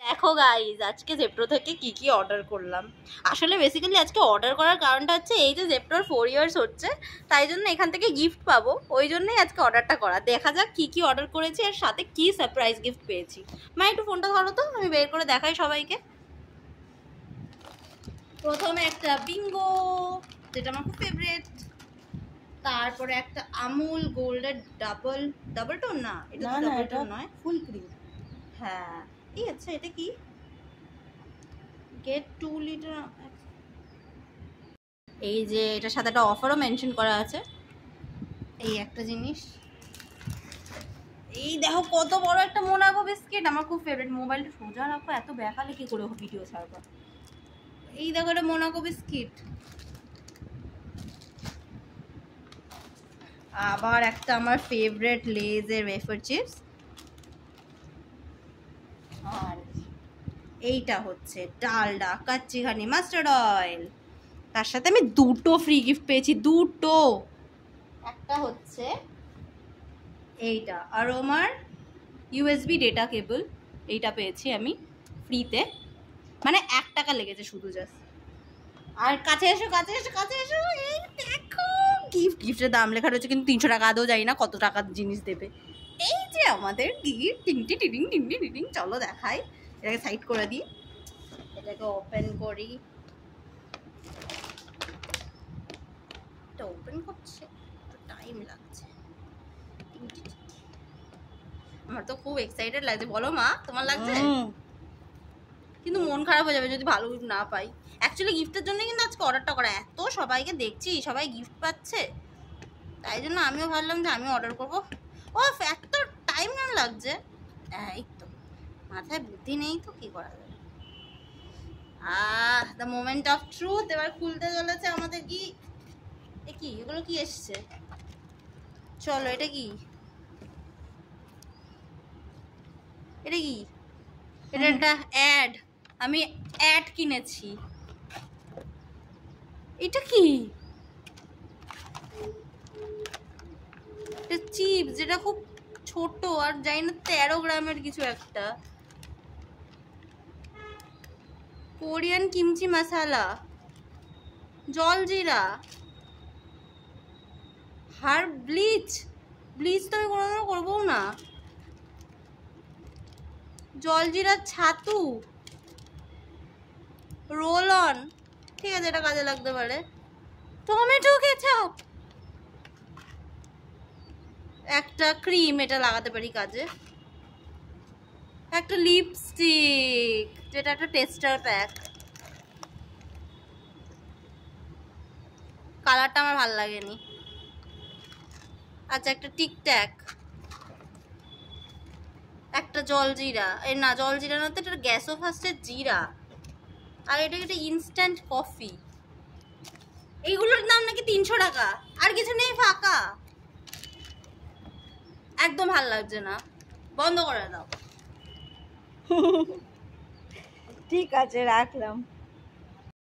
দেখো গাইজ আজকে জেপ্টো থেকে কি অর্ডার করলাম। আসলে বেসিক্যালি আজকে অর্ডার করার কারণটা হচ্ছে এই যে জেপ্টোর 4 ইয়ার্স হচ্ছে, তাই জন্য এখান থেকে গিফট পাবো, ওই জন্যই আজকে অর্ডারটা করা। দেখা যাক কি অর্ডার করেছি আর সাথে কি সারপ্রাইজ গিফট পেয়েছি। মা একটু ফোনটা ধরো তো, আমি বের করে দেখাই সবাইকে। প্রথমে একটা বিঙ্গো, যেটা আমার খুব ফেভারিট। তারপরে একটা আমুল গোল্ডের ডাবল টোন, না এটা ডাবল টোন নয়, ফুল ক্রিম। হ্যাঁ এই আচ্ছা, এটা কি গেট 2 লিটার। এই যে এটার সাথে একটা অফারও মেনশন করা আছে। এই একটা জিনিস, এই দেখো কত বড় একটা মোনাকো বিস্কিট, আমার খুব ফেভারিট। মোবাইলটা সোজা রাখো, এত ব্যাকালে কি করে ভিডিও ছাড়বো। এই দেখো এটা মোনাকো বিস্কিট। আবার একটা আমার ফেভারিট লেজের ওয়েফার চিপস। আর এইটা হচ্ছে ডালডা কাচ্চি ঘানি মাস্টার্ড অয়েল। তার সাথে আমি দুটো ফ্রি গিফট পেয়েছি, দুটো। একটা হচ্ছে এইটা আরোমার ইউএসবি ডেটা কেবল, এইটা পেয়েছি আমি ফ্রিতে, মানে 1 টাকা লেগেছে শুধু জাস্ট। আর কাছে এসো কাছে এসো কাছে এসো, এই দেখো গিফটের দাম লেখা রয়েছে, কিন্তু 300 টাকা আদৌ জানি না কত টাকার জিনিস দেবে। এই যে আমাদের গিফট, টিংটি টিডিং টিংটি টিডিং। চলো দেখাই, এটাকে সাইড করে দিই, এটাকে ওপেন করি। এটা ওপেন করছে টাইম লাগছে। আমার তো খুব এক্সাইটেড লাগছে, বলো মা তোমার লাগছে? কিন্তু মন খারাপ হয়ে যাবে যদি ভালো গিফট না পাই। অ্যাকচুয়ালি গিফটের জন্য কিন্তু আজকে অর্ডারটা করা, এত সবাইকে দেখছি সবাই গিফট পাচ্ছে, তাই জন্য আমিও ভাবলাম যে আমিও অর্ডার করবো। ও এত টাইম না লাগছে, এই তো মাথায় বুদ্ধি নেই তো কি করা যাবে। দ্য মোমেন্ট অফ ট্রুথ, এবার খুলতে চলেছে আমাদের কি। এ কি, এগুলো কি এসছে? চলো এটা কি, এটা কি? এটা একটা অ্যাড, আমি অ্যাড কিনেছি। এটা কি? এটা চিপস, যেটা খুব ছোট আর জানি না 13 গ্রামের কিছু একটা। কোরিয়ান কিমচি মশালা, জলজিরা, হার্ব ব্লিচ। ব্লিচ তো আমি কোনোদিনও করবো না। জলজিরা ছাতু, রোল অন, ঠিক আছে এটা কাজে লাগতে পারে। টমেটো কেচাপ, একটা ক্রিম, এটা লাগাতে পারি কাজে। একটা লিপস্টিক, যেটা একটা টেস্টার প্যাক, কালারটা আমার ভালো লাগেনি। আচ্ছা একটা টিকট্যাক, একটা জলজিরা, এই না জলজিরা না তো, এটা গ্যাসো ফার্স্টের জিরা, আর এটা একটা ইনস্ট্যান্ট কফি। এইগুলোর দাম নাকি 300 টাকা, আর কিছু নেই, ফাঁকা। একদম ভাল লাগছে না, বন্ধ করে দাও। ঠিক আছে রাখলাম।